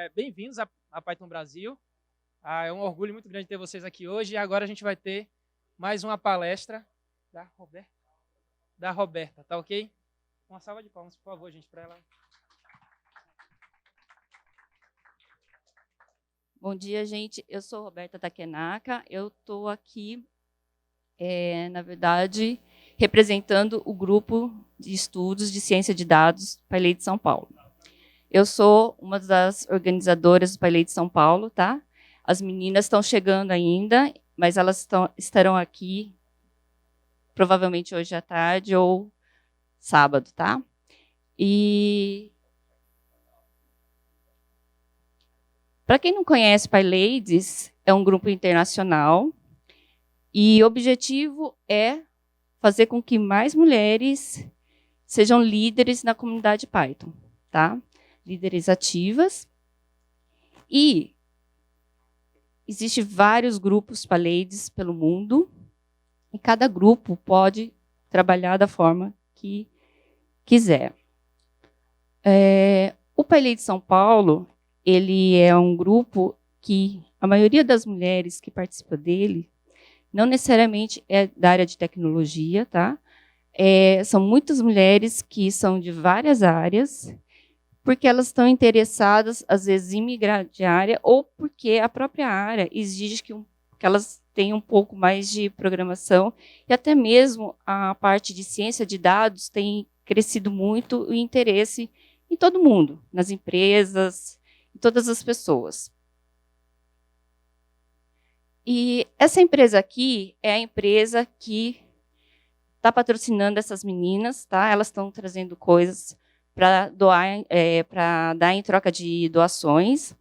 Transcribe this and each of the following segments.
Bem-vindos a Python Brasil. É um orgulho muito grande ter vocês aqui hoje. E agora a gente vai ter mais uma palestra da Roberta, tá ok? Uma salva de palmas, por favor, gente, para ela. Bom dia, gente. Eu sou Roberta Takenaka. Eu estou aqui, na verdade, representando o grupo de estudos de ciência de dados PyLab de São Paulo. Eu sou uma das organizadoras do PyLab de São Paulo, tá? As meninas estão chegando ainda, mas elas estarão aqui provavelmente hoje à tarde ou sábado, tá? E para quem não conhece, PyLadies é um grupo internacional e o objetivo é fazer com que mais mulheres sejam líderes na comunidade Python, tá? Líderes ativas. E existem vários grupos PyLadies pelo mundo e cada grupo pode trabalhar da forma que quiser. O PyLab de São Paulo, ele é um grupo que a maioria das mulheres que participa dele não necessariamente é da área de tecnologia, tá? São muitas mulheres que são de várias áreas, porque elas estão interessadas, às vezes, em migrar de área, ou porque a própria área exige que elas tenham um pouco mais de programação, e até mesmo a parte de ciência de dados tem crescido muito o interesse em todo mundo, nas empresas, em todas as pessoas. E essa empresa aqui é a empresa que está patrocinando essas meninas, tá? Elas estão trazendo coisas para doar, para dar em troca de doações.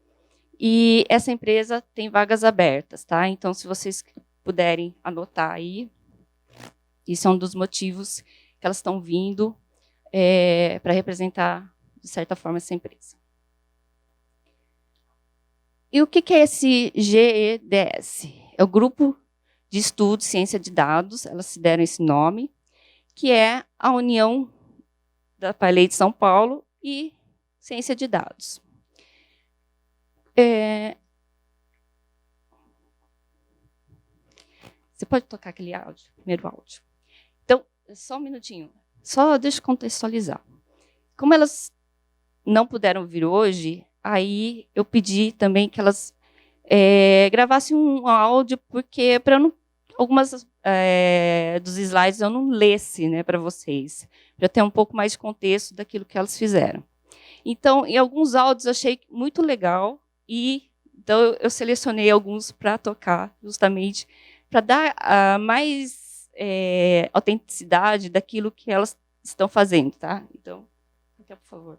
E essa empresa tem vagas abertas, tá? Então, se vocês puderem anotar aí, isso é um dos motivos que elas estão vindo para representar, de certa forma, essa empresa. E o que é esse GEDS? É o Grupo de Estudos Ciência de Dados, elas se deram esse nome, que é a união da PyLab de São Paulo e Ciência de Dados. Você pode tocar aquele áudio, primeiro áudio. Então, só um minutinho, só deixa eu contextualizar. Como elas não puderam vir hoje, aí eu pedi também que elas gravassem um áudio, porque para não algumas dos slides eu não lesse, né, para vocês, para ter um pouco mais de contexto daquilo que elas fizeram. Então, em alguns áudios eu achei muito legal, e então eu selecionei alguns para tocar, justamente para dar mais autenticidade daquilo que elas estão fazendo, tá? Então, por favor.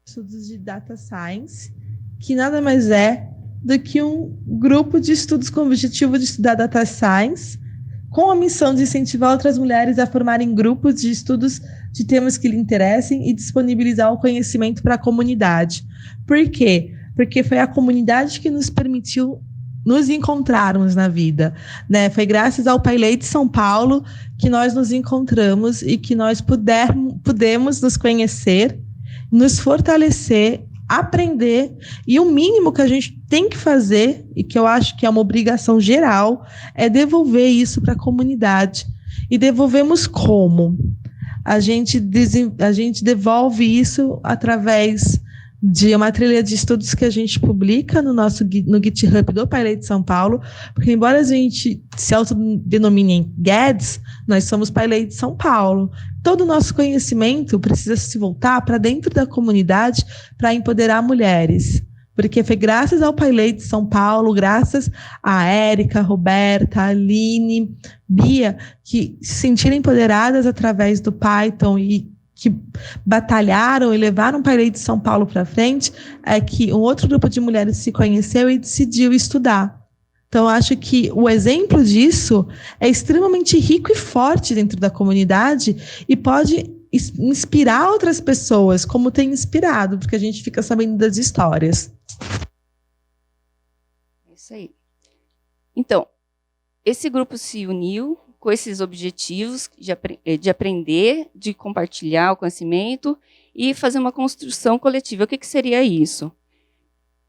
Estudos de Data Science, que nada mais é do que um grupo de estudos com o objetivo de estudar Data Science, com a missão de incentivar outras mulheres a formarem grupos de estudos de temas que lhe interessem e disponibilizar o conhecimento para a comunidade. Por quê? Porque foi a comunidade que nos permitiu nos encontrarmos na vida, né? Foi graças ao PyLab de São Paulo que nós nos encontramos e que nós pudemos nos conhecer, nos fortalecer, aprender, e o mínimo que a gente tem que fazer, e que eu acho que é uma obrigação geral, é devolver isso para a comunidade. E devolvemos como? A gente devolve isso através de uma trilha de estudos que a gente publica no GitHub do PyLab de São Paulo, porque embora a gente se autodenomine GEDS, nós somos PyLab de São Paulo. Todo o nosso conhecimento precisa se voltar para dentro da comunidade para empoderar mulheres. Porque foi graças ao PyLab de São Paulo, graças a Érica, a Roberta, a Aline, Bia, que se sentiram empoderadas através do Python e que batalharam e levaram o PyLab de São Paulo para frente, é que um outro grupo de mulheres se conheceu e decidiu estudar. Então, acho que o exemplo disso é extremamente rico e forte dentro da comunidade e pode inspirar outras pessoas, como tem inspirado, porque a gente fica sabendo das histórias. É isso aí. Então, esse grupo se uniu com esses objetivos de aprender, de compartilhar o conhecimento e fazer uma construção coletiva. O que seria isso?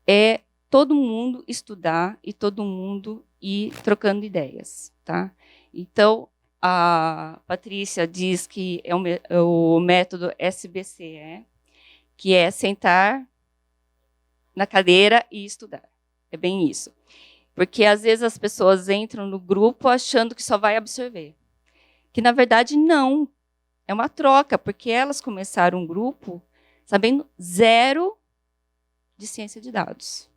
é todo mundo estudar e todo mundo ir trocando ideias, tá? Então, a Patrícia diz que é o método SBCE, que é sentar na cadeira e estudar. É bem isso. Porque, às vezes, as pessoas entram no grupo achando que só vai absorver. Que, na verdade, não. É uma troca, porque elas começaram um grupo sabendo zero de ciência de dados.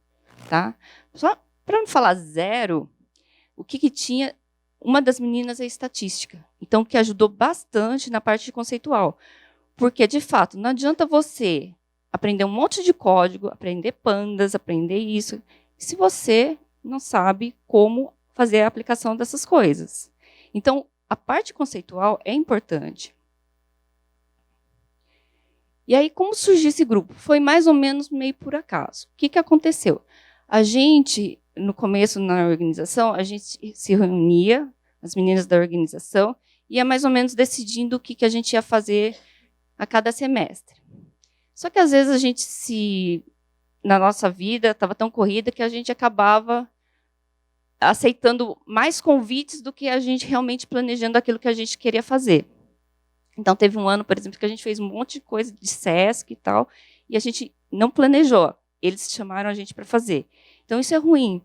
Tá? Só para não falar zero, o que tinha? Uma das meninas é estatística. Então, que ajudou bastante na parte conceitual. Porque, de fato, não adianta você aprender um monte de código, aprender pandas, aprender isso, se você não sabe como fazer a aplicação dessas coisas. Então, a parte conceitual é importante. E aí, como surgiu esse grupo? Foi mais ou menos meio por acaso. O que aconteceu? A gente, no começo, na organização, a gente se reunia, as meninas da organização, ia mais ou menos decidindo o que a gente ia fazer a cada semestre. Só que, às vezes, a gente na nossa vida, estava tão corrida que a gente acabava aceitando mais convites do que a gente realmente planejando aquilo que a gente queria fazer. Então, teve um ano, por exemplo, que a gente fez um monte de coisa de SESC e tal, e a gente não planejou. Eles chamaram a gente para fazer. Então, isso é ruim.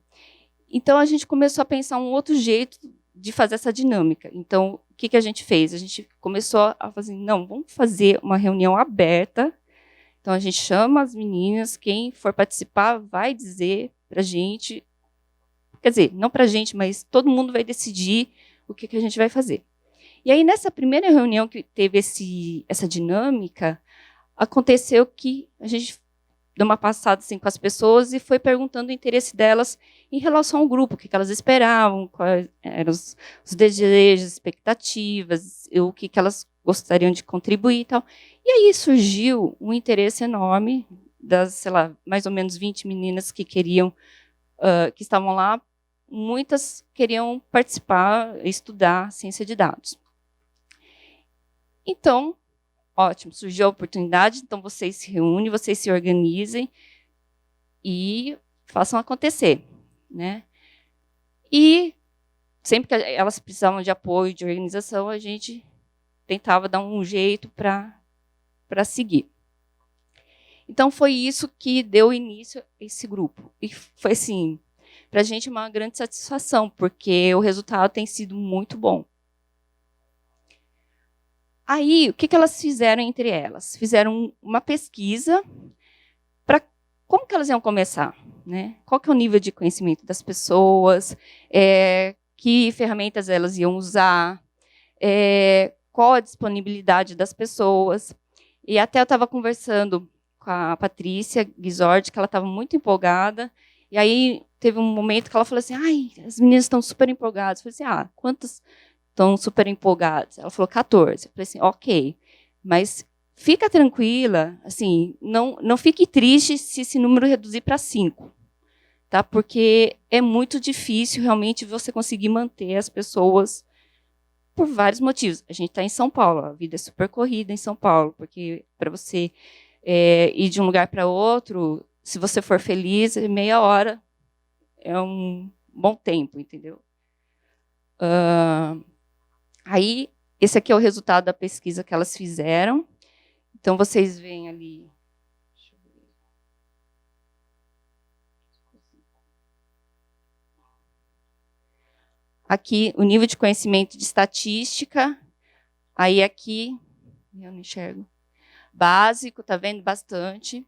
Então, a gente começou a pensar um outro jeito de fazer essa dinâmica. Então, o que a gente fez? A gente começou a fazer, não, vamos fazer uma reunião aberta. Então, a gente chama as meninas, quem for participar vai dizer para a gente, quer dizer, não para a gente, mas todo mundo vai decidir o que a gente vai fazer. E aí, nessa primeira reunião que teve essa dinâmica, aconteceu que a gente deu uma passada assim, com as pessoas e foi perguntando o interesse delas em relação ao grupo, o que elas esperavam, quais eram os desejos, expectativas, o que elas gostariam de contribuir e tal. E aí surgiu um interesse enorme das, sei lá, mais ou menos 20 meninas que queriam, que estavam lá, muitas queriam participar, estudar ciência de dados. Então, ótimo, surgiu a oportunidade, então vocês se reúnem, vocês se organizem e façam acontecer, né? E sempre que elas precisavam de apoio, de organização, a gente tentava dar um jeito para seguir. Então, foi isso que deu início a esse grupo. E foi, assim, para a gente uma grande satisfação, porque o resultado tem sido muito bom. Aí, o que elas fizeram entre elas? Fizeram uma pesquisa para como que elas iam começar, né? Qual que é o nível de conhecimento das pessoas, que ferramentas elas iam usar, qual a disponibilidade das pessoas. E até eu estava conversando com a Patrícia Guizordi, que ela estava muito empolgada, e aí teve um momento que ela falou assim, ai, as meninas estão super empolgadas. Eu falei assim, quantas estão super empolgados? Ela falou 14. Eu falei assim, ok, mas fica tranquila, assim, não fique triste se esse número reduzir para 5, tá? Porque é muito difícil realmente você conseguir manter as pessoas por vários motivos. A gente está em São Paulo, a vida é super corrida em São Paulo, porque para você ir de um lugar para outro, se você for feliz, meia hora é um bom tempo, entendeu? Aí, esse aqui é o resultado da pesquisa que elas fizeram. Então, vocês veem ali. Deixa eu ver. Aqui, o nível de conhecimento de estatística. Aí, aqui, eu não enxergo. Básico, tá vendo? Bastante.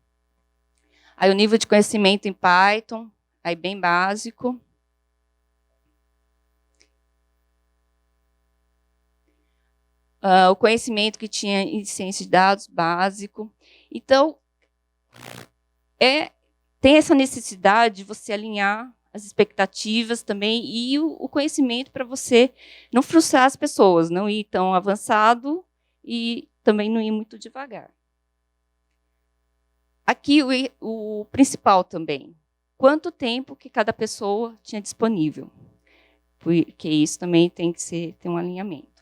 Aí, o nível de conhecimento em Python, aí bem básico. O conhecimento que tinha em ciência de dados básico. Então, tem essa necessidade de você alinhar as expectativas também e o conhecimento para você não frustrar as pessoas, não ir tão avançado e também não ir muito devagar. Aqui, o principal também. Quanto tempo que cada pessoa tinha disponível? Porque isso também tem que ter um alinhamento.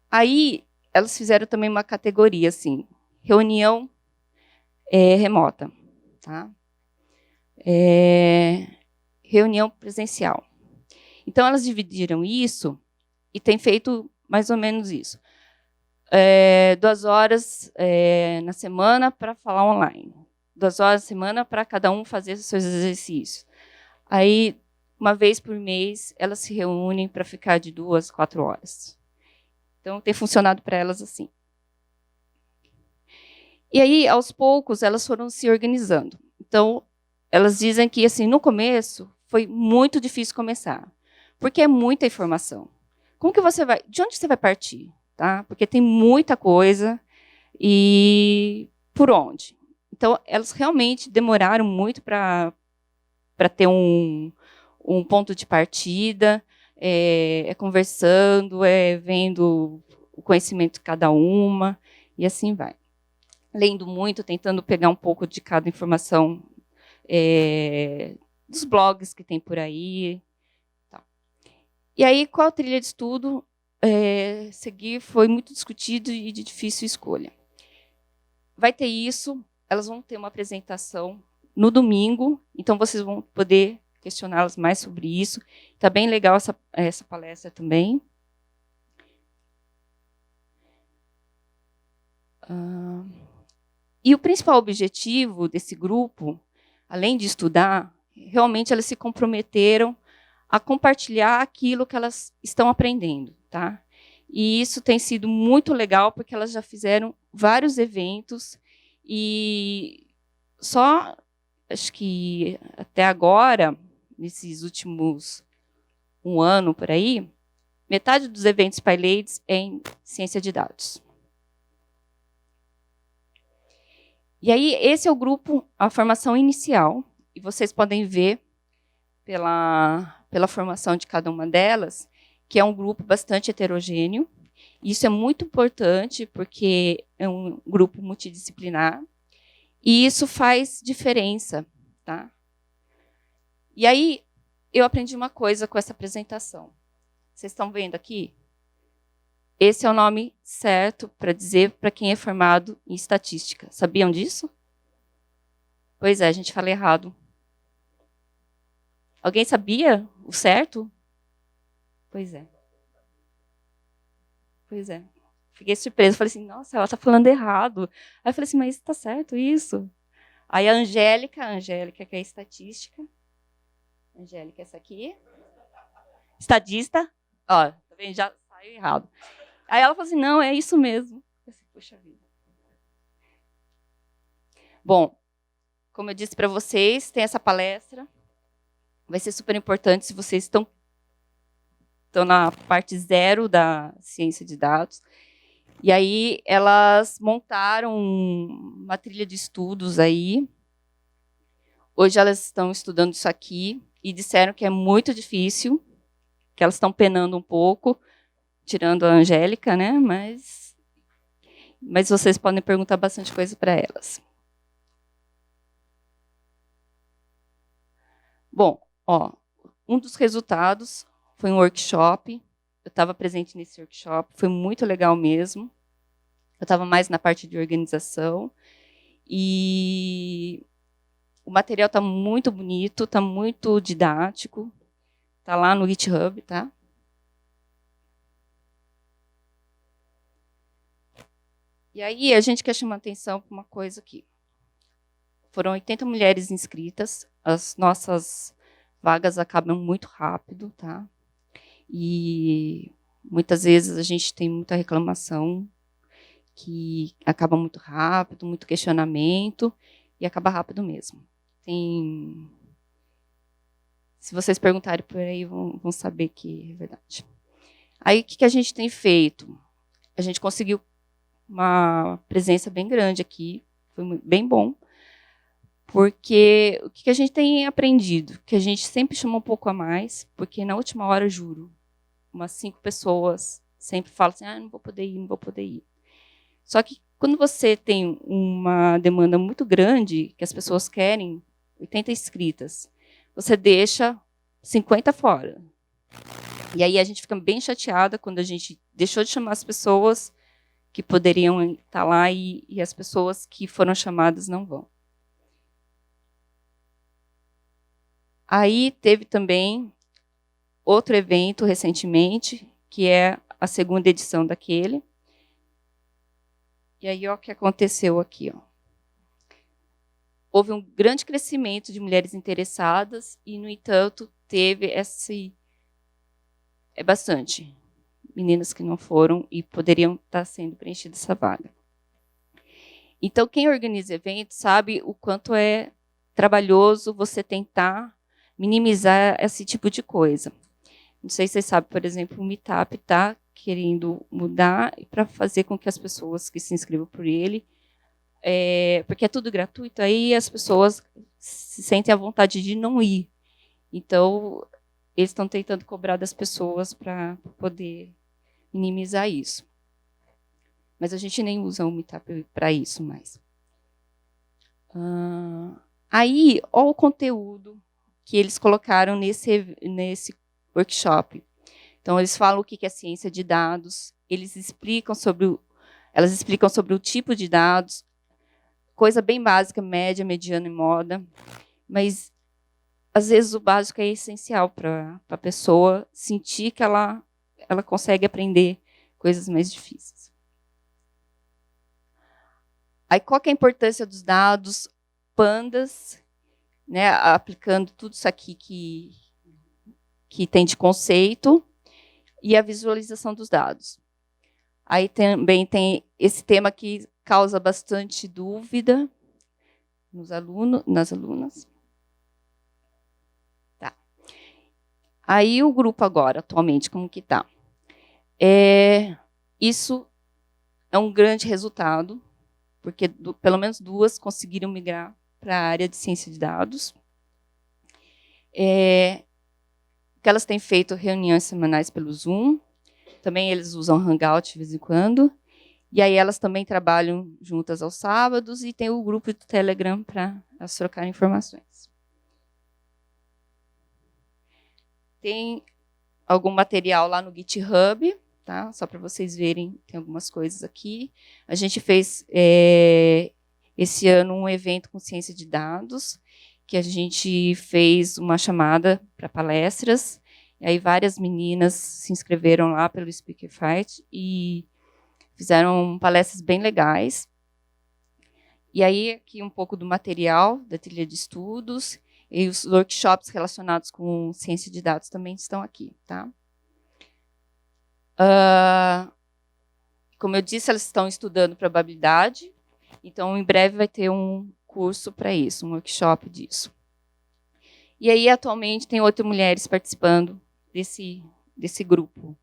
Aí, elas fizeram também uma categoria, assim, reunião remota, tá? Reunião presencial. Então, elas dividiram isso e têm feito mais ou menos isso. 2 horas na semana para falar online. 2 horas na semana para cada um fazer os seus exercícios. Aí, uma vez por mês, elas se reúnem para ficar de 2 a 4 horas. Então, tem funcionado para elas assim. E aí, aos poucos, elas foram se organizando. Então, elas dizem que, assim, no começo, foi muito difícil começar, porque é muita informação. Como que você vai? De onde você vai partir? Tá? Porque tem muita coisa e por onde? Então, elas realmente demoraram muito para ter um ponto de partida, conversando, vendo o conhecimento de cada uma, e assim vai. Lendo muito, tentando pegar um pouco de cada informação dos blogs que tem por aí. Tá. E aí, qual trilha de estudo seguir foi muito discutido e de difícil escolha. Vai ter isso, elas vão ter uma apresentação no domingo, então vocês vão poder questioná-las mais sobre isso. Está bem legal essa palestra também. E o principal objetivo desse grupo, além de estudar, realmente elas se comprometeram a compartilhar aquilo que elas estão aprendendo, tá? E isso tem sido muito legal, porque elas já fizeram vários eventos e só, acho que até agora, nesses últimos 1 ano por aí, metade dos eventos PyLadies é em ciência de dados. E aí, esse é o grupo, a formação inicial, e vocês podem ver pela formação de cada uma delas, que é um grupo bastante heterogêneo. Isso é muito importante, porque é um grupo multidisciplinar, e isso faz diferença. Tá? E aí, eu aprendi uma coisa com essa apresentação. Vocês estão vendo aqui? Esse é o nome certo para dizer para quem é formado em estatística. Sabiam disso? Pois é, a gente fala errado. Alguém sabia o certo? Pois é. Pois é. Fiquei surpresa. Falei assim, nossa, ela está falando errado. Aí eu falei assim, mas está certo isso? Aí a Angélica, que é estatística. Angélica, essa aqui. Estadista. Ó, tá vendo? Já saiu errado. Aí ela falou assim, não, é isso mesmo. Eu falei, puxa vida. Bom, como eu disse para vocês, tem essa palestra. Vai ser super importante se vocês estão na parte 0 da ciência de dados. E aí elas montaram uma trilha de estudos aí. Hoje elas estão estudando isso aqui e disseram que é muito difícil, que elas estão penando um pouco, tirando a Angélica, né? Mas vocês podem perguntar bastante coisa para elas. Bom, ó, um dos resultados foi um workshop. Eu estava presente nesse workshop, foi muito legal mesmo. Eu estava mais na parte de organização. E o material está muito bonito, está muito didático. Está lá no GitHub, tá? E aí a gente quer chamar atenção para uma coisa aqui. Foram 80 mulheres inscritas. As nossas vagas acabam muito rápido, tá? E muitas vezes a gente tem muita reclamação que acaba muito rápido, muito questionamento e acaba rápido mesmo. Se vocês perguntarem por aí, vão saber que é verdade. Aí o que a gente tem feito? A gente conseguiu uma presença bem grande aqui, foi bem bom. Porque o que a gente tem aprendido? Que a gente sempre chama um pouco a mais, porque na última hora, juro, umas 5 pessoas sempre falam assim, não vou poder ir, não vou poder ir. Só que quando você tem uma demanda muito grande, que as pessoas querem 80 inscritas, você deixa 50 fora. E aí a gente fica bem chateada quando a gente deixou de chamar as pessoas que poderiam estar lá e as pessoas que foram chamadas não vão. Aí teve também outro evento recentemente, que é a segunda edição daquele. E aí, ó, o que aconteceu aqui, ó. Houve um grande crescimento de mulheres interessadas e, no entanto, teve bastante meninas que não foram e poderiam estar sendo preenchida essa vaga. Então, quem organiza eventos sabe o quanto é trabalhoso você tentar minimizar esse tipo de coisa. Não sei se vocês sabem, por exemplo, o Meetup está querendo mudar para fazer com que as pessoas que se inscrevam por ele, porque é tudo gratuito, aí as pessoas se sentem à vontade de não ir. Então, eles estão tentando cobrar das pessoas para poder minimizar isso. Mas a gente nem usa o Meetup para isso mais. Aí, olha o conteúdo que eles colocaram nesse workshop. Então, eles falam o que é ciência de dados, elas explicam sobre o tipo de dados, coisa bem básica, média, mediana e moda, mas, às vezes, o básico é essencial para a pessoa sentir que ela consegue aprender coisas mais difíceis. Aí, qual que é a importância dos dados? Pandas, né, aplicando tudo isso aqui que tem de conceito, e a visualização dos dados. Aí também tem esse tema que causa bastante dúvida nos alunos, nas alunas. Tá. Aí o grupo agora, atualmente, como que está? Isso é um grande resultado, porque pelo menos 2 conseguiram migrar para a área de ciência de dados. Que elas têm feito reuniões semanais pelo Zoom. Também eles usam Hangout de vez em quando. E aí elas também trabalham juntas aos sábados e tem o grupo do Telegram para elas trocarem informações. Tem algum material lá no GitHub, tá? Só para vocês verem, tem algumas coisas aqui. A gente fez esse ano um evento com ciência de dados, que a gente fez uma chamada para palestras, e aí várias meninas se inscreveram lá pelo Speakerify e fizeram palestras bem legais. E aí, aqui um pouco do material da trilha de estudos, e os workshops relacionados com ciência de dados também estão aqui, tá? Como eu disse, elas estão estudando probabilidade, então, em breve vai ter um curso para isso, um workshop disso. E aí, atualmente, tem 8 mulheres participando desse grupo.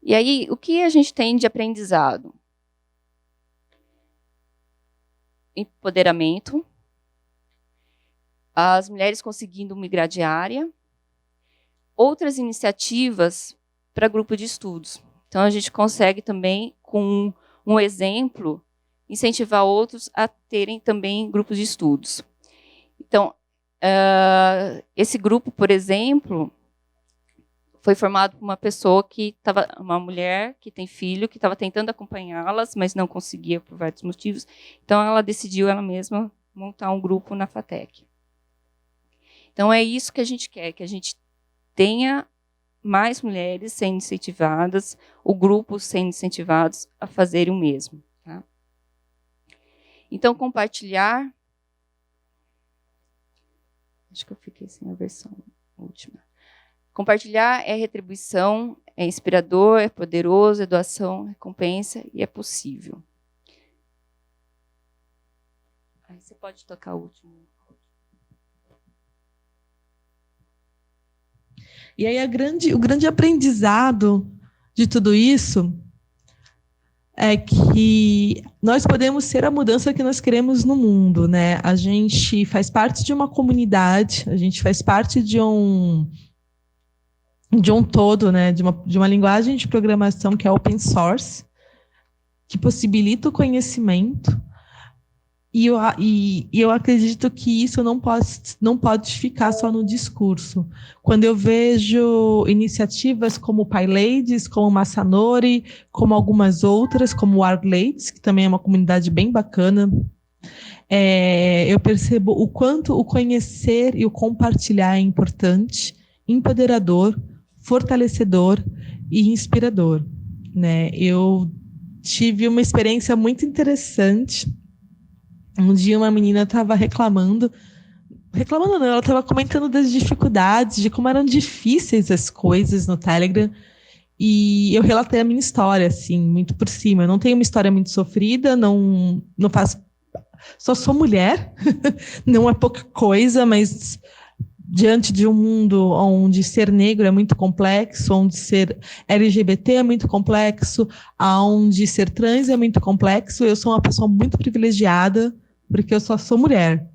E aí, o que a gente tem de aprendizado? Empoderamento, as mulheres conseguindo migrar de área, outras iniciativas para grupo de estudos. Então, a gente consegue também, com um exemplo, incentivar outros a terem também grupos de estudos. Então, esse grupo, por exemplo, foi formado por uma pessoa uma mulher que tem filho, que estava tentando acompanhá-las, mas não conseguia por vários motivos. Então, ela decidiu, ela mesma, montar um grupo na FATEC. Então, é isso que a gente quer, que a gente tenha mais mulheres sendo incentivadas, o grupo sendo incentivados a fazerem o mesmo. Tá? Então, compartilhar... Acho que eu fiquei sem a versão última. Compartilhar é retribuição, é inspirador, é poderoso, é doação, é recompensa e é possível. Aí você pode tocar o último. E aí o grande aprendizado de tudo isso é que nós podemos ser a mudança que nós queremos no mundo, né? A gente faz parte de uma comunidade, a gente faz parte de um todo, né? De uma linguagem de programação que é open source, que possibilita o conhecimento. E eu acredito que isso não pode ficar só no discurso. Quando eu vejo iniciativas como o PyLadies, como o Massanori, como algumas outras, como o Artladies, que também é uma comunidade bem bacana, eu percebo o quanto o conhecer e o compartilhar é importante, empoderador, fortalecedor e inspirador, né? Eu tive uma experiência muito interessante. Um dia uma menina estava reclamando não, ela estava comentando das dificuldades, de como eram difíceis as coisas no Telegram, e eu relatei a minha história, assim, muito por cima. Eu não tenho uma história muito sofrida, não faço, só sou mulher, não é pouca coisa, mas diante de um mundo onde ser negro é muito complexo, onde ser LGBT é muito complexo, onde ser trans é muito complexo, eu sou uma pessoa muito privilegiada, porque eu só sou mulher.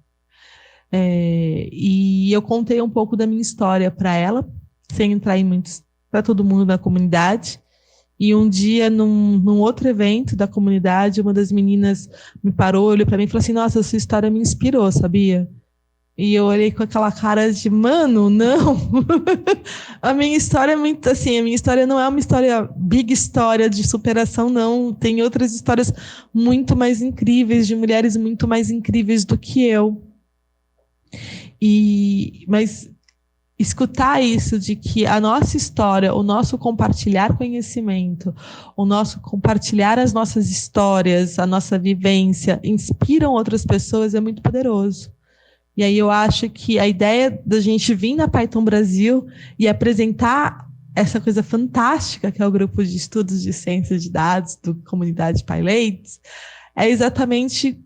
E eu contei um pouco da minha história para ela, sem entrar em muitos, para todo mundo da comunidade. E um dia, num outro evento da comunidade, uma das meninas me parou, olhou para mim e falou assim: Nossa, sua história me inspirou, sabia? E eu olhei com aquela cara de, mano, não. A minha história é muito assim, a minha história não é uma história, big história de superação, não. Tem outras histórias muito mais incríveis, de mulheres muito mais incríveis do que eu. Mas escutar isso de que a nossa história, o nosso compartilhar conhecimento, o nosso compartilhar as nossas histórias, a nossa vivência, inspiram outras pessoas é muito poderoso. E aí eu acho que a ideia da gente vir na Python Brasil e apresentar essa coisa fantástica que é o grupo de estudos de ciência de dados do comunidade PyLadies é exatamente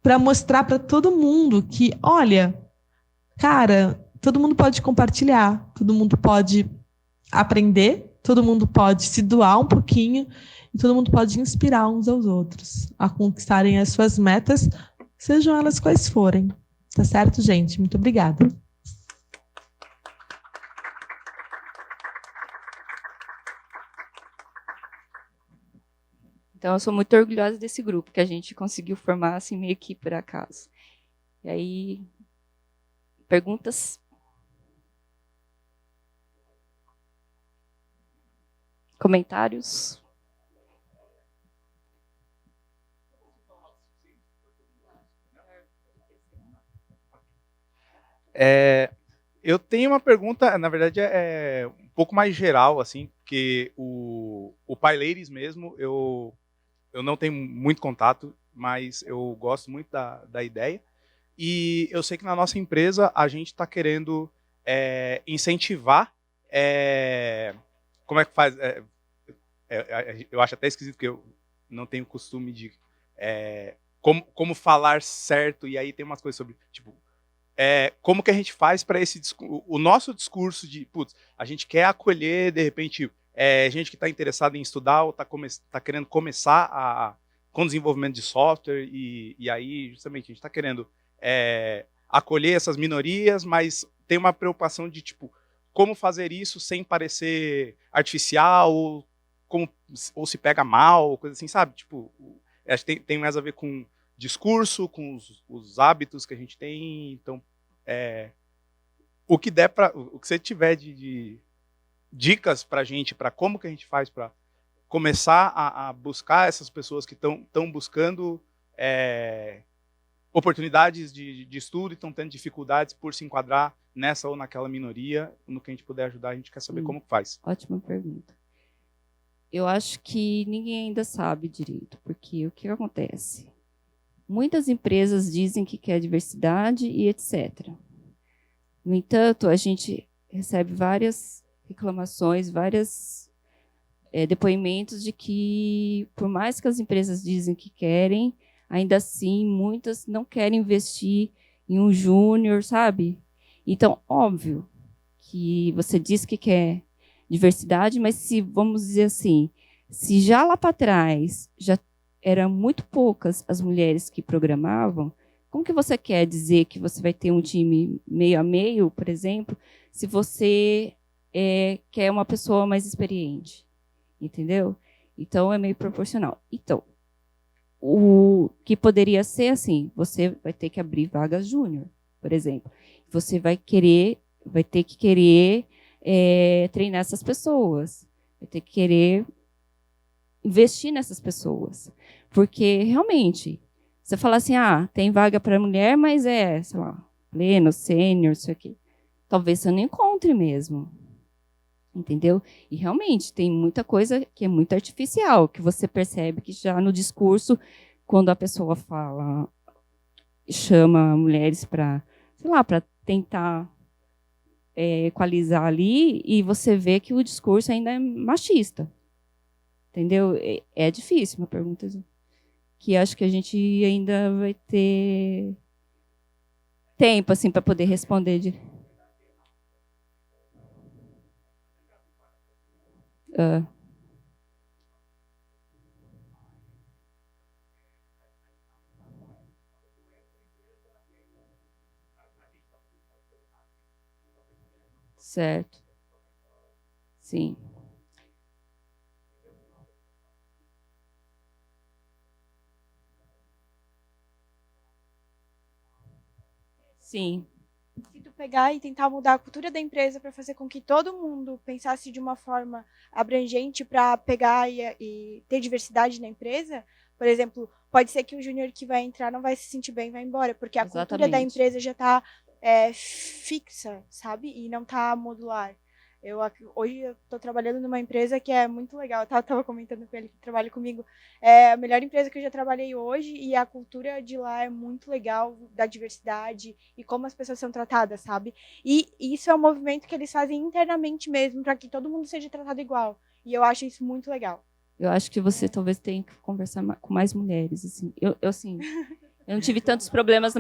para mostrar para todo mundo que, olha, cara, todo mundo pode compartilhar, todo mundo pode aprender, todo mundo pode se doar um pouquinho e todo mundo pode inspirar uns aos outros a conquistarem as suas metas, sejam elas quais forem. Tá certo, gente? Muito obrigada. Então, eu sou muito orgulhosa desse grupo, que a gente conseguiu formar assim, meio que por acaso. E aí, perguntas? Comentários? Eu tenho uma pergunta, na verdade, um pouco mais geral, assim, porque o PyLadies mesmo, eu não tenho muito contato, mas eu gosto muito da ideia. E eu sei que na nossa empresa a gente está querendo incentivar. Como é que faz? Eu acho até esquisito, porque eu não tenho costume de como falar certo, e aí tem umas coisas sobre, tipo, como que a gente faz para o nosso discurso de, putz, a gente quer acolher, de repente, gente que está interessada em estudar ou está querendo começar com desenvolvimento de software, e aí, justamente, a gente está querendo acolher essas minorias, mas tem uma preocupação de, tipo, como fazer isso sem parecer artificial, ou se pega mal, coisa assim, sabe? Tipo, acho que tem mais a ver com discurso, com os hábitos que a gente tem. Então, o que você tiver de dicas para a gente, para como que a gente faz para começar a buscar essas pessoas que estão buscando oportunidades de estudo e estão tendo dificuldades por se enquadrar nessa ou naquela minoria, no que a gente puder ajudar, a gente quer saber como que faz. Ótima pergunta. Eu acho que ninguém ainda sabe direito, porque o que acontece? Muitas empresas dizem que quer diversidade e etc. No entanto, a gente recebe várias reclamações, vários depoimentos de que, por mais que as empresas dizem que querem, ainda assim, muitas não querem investir em um júnior, sabe? Então, óbvio que você diz que quer diversidade, mas se, vamos dizer assim, se já lá para trás já eram muito poucas as mulheres que programavam, como que você quer dizer que você vai ter um time meio a meio, por exemplo, se você quer uma pessoa mais experiente? Entendeu? Então, é meio proporcional. Então, o que poderia ser assim, você vai ter que abrir vagas júnior, por exemplo. Você vai ter que querer treinar essas pessoas, vai ter que querer investir nessas pessoas. Porque, realmente, você fala assim, tem vaga para mulher, mas sei lá, pleno, sênior, isso aqui. Talvez você não encontre mesmo. Entendeu? E, realmente, tem muita coisa que é muito artificial, que você percebe que já no discurso, quando a pessoa fala, chama mulheres para, sei lá, para tentar equalizar ali, e você vê que o discurso ainda é machista. Entendeu? É difícil, uma pergunta que acho que a gente ainda vai ter tempo assim para poder responder. Certo. Sim. Sim. Se tu pegar e tentar mudar a cultura da empresa para fazer com que todo mundo pensasse de uma forma abrangente para pegar e ter diversidade na empresa, por exemplo, pode ser que o júnior que vai entrar não vai se sentir bem e vai embora, porque a cultura da empresa já está fixa, sabe? E não está modular. Hoje eu estou trabalhando numa empresa que é muito legal. Eu estava comentando com ele que trabalha comigo. É a melhor empresa que eu já trabalhei hoje e a cultura de lá é muito legal, da diversidade e como as pessoas são tratadas, sabe? E isso é um movimento que eles fazem internamente mesmo, para que todo mundo seja tratado igual. E eu acho isso muito legal. Eu acho que você talvez tenha que conversar com mais mulheres. Assim. Assim, eu não tive tantos problemas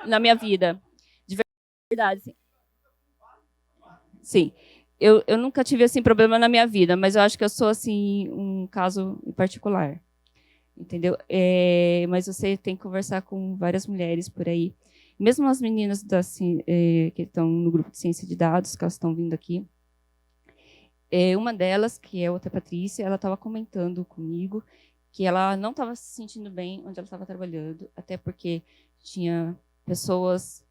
na minha vida. De verdade. Assim. Sim. Eu nunca tive assim problema na minha vida, mas eu acho que eu sou assim um caso em particular, entendeu? Mas você tem que conversar com várias mulheres por aí, mesmo as meninas que estão no grupo de ciência de dados, que elas estão vindo aqui. Uma delas, que é outra Patrícia, ela estava comentando comigo que ela não estava se sentindo bem onde ela estava trabalhando, até porque tinha pessoas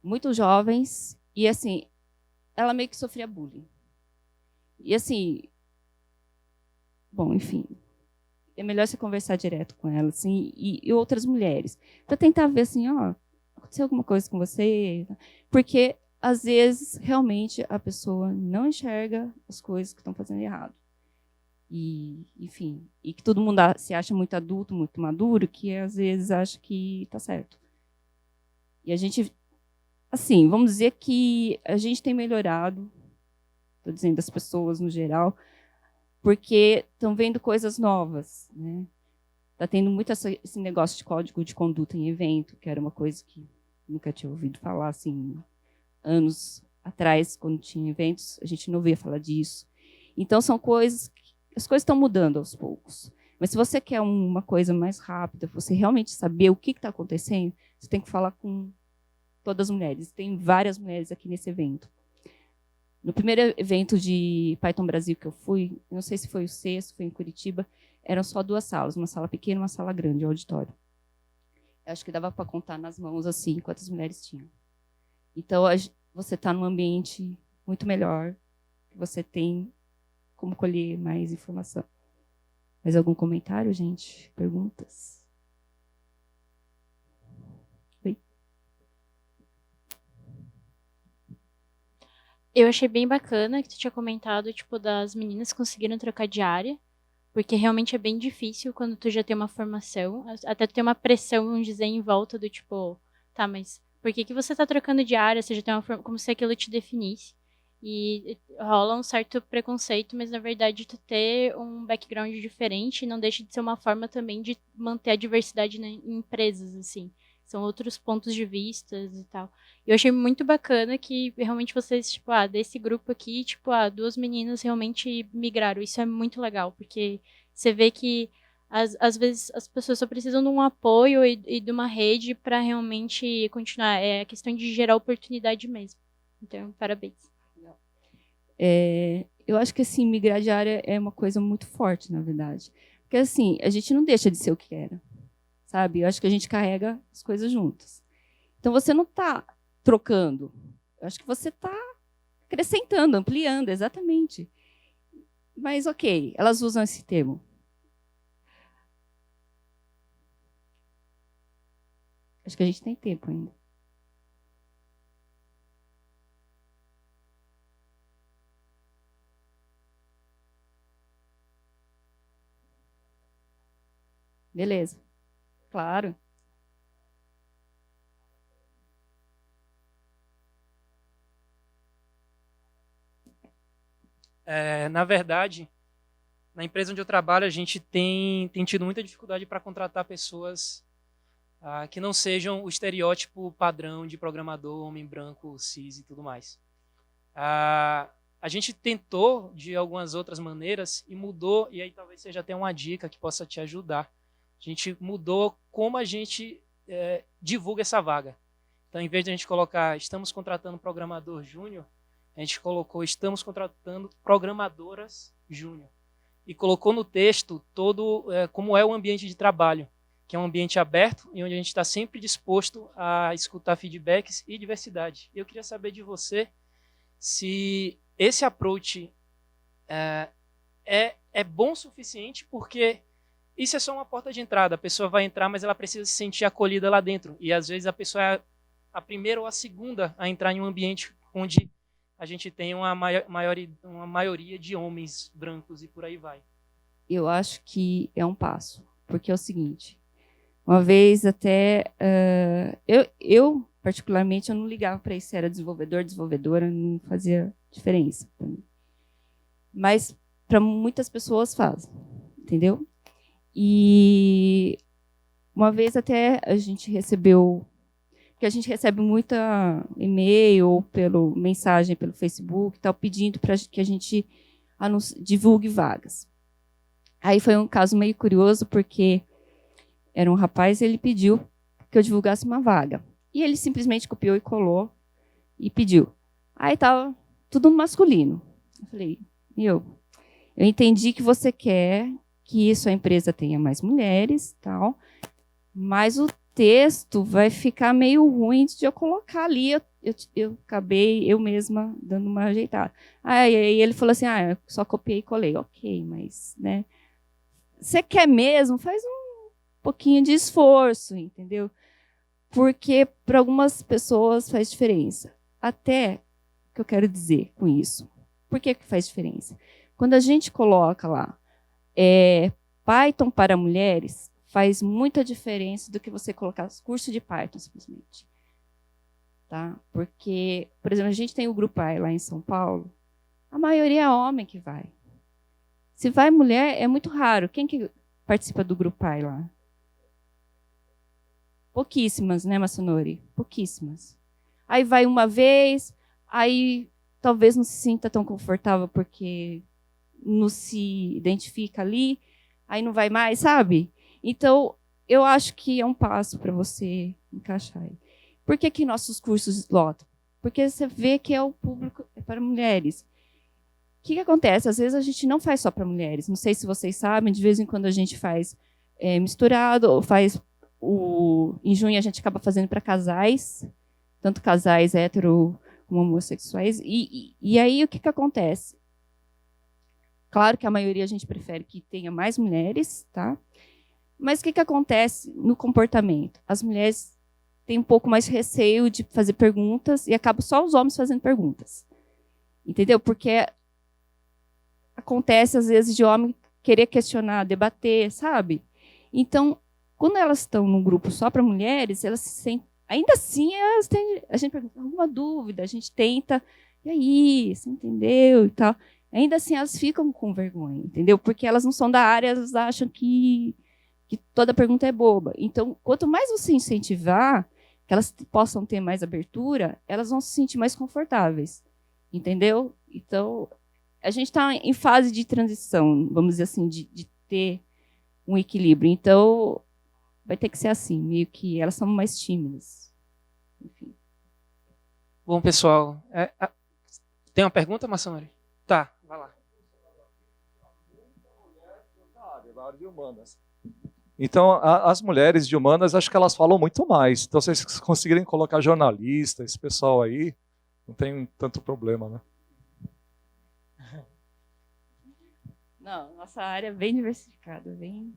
muito jovens e assim ela meio que sofria bullying. E assim, bom, enfim, é melhor você conversar direto com ela, assim, e outras mulheres, para tentar ver assim, aconteceu alguma coisa com você? Porque às vezes realmente a pessoa não enxerga as coisas que estão fazendo errado. E, enfim, e que todo mundo se acha muito adulto, muito maduro, que às vezes acha que está certo. E a gente, assim, vamos dizer que a gente tem melhorado, estou dizendo das pessoas no geral, porque estão vendo coisas novas, né? Está tendo muito esse negócio de código de conduta em evento, que era uma coisa que nunca tinha ouvido falar, assim, anos atrás, quando tinha eventos, a gente não ouvia falar disso. Então, são coisas, as coisas estão mudando aos poucos. Mas se você quer uma coisa mais rápida, você realmente saber o que está acontecendo, você tem que falar com todas as mulheres. Tem várias mulheres aqui nesse evento. No primeiro evento de Python Brasil que eu fui, não sei se foi o sexto, foi em Curitiba, eram só 2 salas, uma sala pequena e uma sala grande, o auditório. Eu acho que dava para contar nas mãos assim quantas mulheres tinham. Então, você está num ambiente muito melhor, você tem como colher mais informação. Mais algum comentário, gente? Perguntas? Oi? Eu achei bem bacana que tu tinha comentado, tipo, das meninas conseguiram trocar de área, porque realmente é bem difícil quando tu já tem uma formação, até tu ter uma pressão, vamos dizer, em volta do tipo, tá, mas por que você tá trocando de área? Você já tem uma formação, como se aquilo te definisse. E rola um certo preconceito, mas na verdade tu ter um background diferente não deixa de ser uma forma também de manter a diversidade em empresas, assim. São outros pontos de vista e tal. Eu achei muito bacana que realmente vocês, tipo, desse grupo aqui, tipo, 2 meninas realmente migraram. Isso é muito legal, porque você vê que às vezes as pessoas só precisam de um apoio e de uma rede para realmente continuar. É questão de gerar oportunidade mesmo. Então, parabéns. Eu acho que assim, migrar de área é uma coisa muito forte, na verdade. Porque assim, a gente não deixa de ser o que era. sabe? Eu acho que a gente carrega as coisas juntas. Então, você não está trocando. Eu acho que você está acrescentando, ampliando, exatamente. Mas, ok, elas usam esse termo. Acho que a gente tem tempo ainda. Beleza. Claro. Na verdade, na empresa onde eu trabalho, a gente tem tido muita dificuldade para contratar pessoas que não sejam o estereótipo padrão de programador, homem branco, cis e tudo mais. A gente tentou de algumas outras maneiras e mudou, e aí talvez seja até uma dica que possa te ajudar. A gente mudou como a gente divulga essa vaga. Então, em vez de a gente colocar estamos contratando programador júnior, a gente colocou estamos contratando programadoras júnior. E colocou no texto todo como é o ambiente de trabalho, que é um ambiente aberto e onde a gente está sempre disposto a escutar feedbacks e diversidade. Eu queria saber de você se esse approach é bom o suficiente, porque isso é só uma porta de entrada. A pessoa vai entrar, mas ela precisa se sentir acolhida lá dentro. E às vezes a pessoa é a primeira ou a segunda a entrar em um ambiente onde a gente tem uma maioria de homens brancos e por aí vai. Eu acho que é um passo, porque é o seguinte, uma vez até, eu particularmente, eu não ligava para isso, se era desenvolvedor, desenvolvedora, não fazia diferença para mim. Mas para muitas pessoas faz, entendeu? E uma vez até a gente recebeu, porque a gente recebe muita e-mail ou pelo mensagem pelo Facebook, tal, pedindo para que a gente divulgue vagas. Aí foi um caso meio curioso, porque era um rapaz, ele pediu que eu divulgasse uma vaga. E ele simplesmente copiou e colou e pediu. Aí estava tudo masculino. Eu falei, eu entendi que você quer que sua empresa tenha mais mulheres, tal, mas o texto vai ficar meio ruim de eu colocar ali. Eu acabei, eu mesma, dando uma ajeitada. Aí ele falou assim, eu só copiei e colei. Ok, mas, né? Você quer mesmo? Faz um pouquinho de esforço, entendeu? Porque para algumas pessoas faz diferença. Até o que eu quero dizer com isso. Por que faz diferença? Quando a gente coloca lá Python para mulheres, faz muita diferença do que você colocar curso de Python, simplesmente. Tá? Porque, por exemplo, a gente tem o Grupal lá em São Paulo, a maioria é homem que vai. Se vai mulher, é muito raro. Quem que participa do Grupal lá? Pouquíssimas, né, Massanori? Pouquíssimas. Aí vai uma vez, aí talvez não se sinta tão confortável porque não se identifica ali, aí não vai mais, sabe? Então, eu acho que é um passo para você encaixar aí. Por que nossos cursos lotam? Porque você vê que o público é para mulheres. O que acontece? Às vezes a gente não faz só para mulheres. Não sei se vocês sabem, de vez em quando a gente faz misturado, ou faz em junho a gente acaba fazendo para casais, tanto casais hétero como homossexuais. E aí o que acontece? Claro que a maioria a gente prefere que tenha mais mulheres, tá? Mas o que acontece no comportamento? As mulheres têm um pouco mais receio de fazer perguntas e acabam só os homens fazendo perguntas. Entendeu? Porque acontece, às vezes, de homem querer questionar, debater, sabe? Então, quando elas estão num grupo só para mulheres, elas se sentem... Ainda assim, a gente pergunta, alguma dúvida? A gente tenta, e aí, você entendeu? E tal. Ainda assim, elas ficam com vergonha, entendeu? Porque elas não são da área, elas acham que toda pergunta é boba. Então, quanto mais você incentivar que elas possam ter mais abertura, elas vão se sentir mais confortáveis, entendeu? Então, a gente está em fase de transição, vamos dizer assim, de ter um equilíbrio. Então, vai ter que ser assim, meio que elas são mais tímidas. Enfim. Bom, pessoal, tem uma pergunta, Massanori? Tá, vai lá. Da área de humanas. Então, as mulheres de humanas, acho que elas falam muito mais. Então, se vocês conseguirem colocar jornalista, esse pessoal aí, não tem tanto problema, né? Não, nossa área é bem diversificada, bem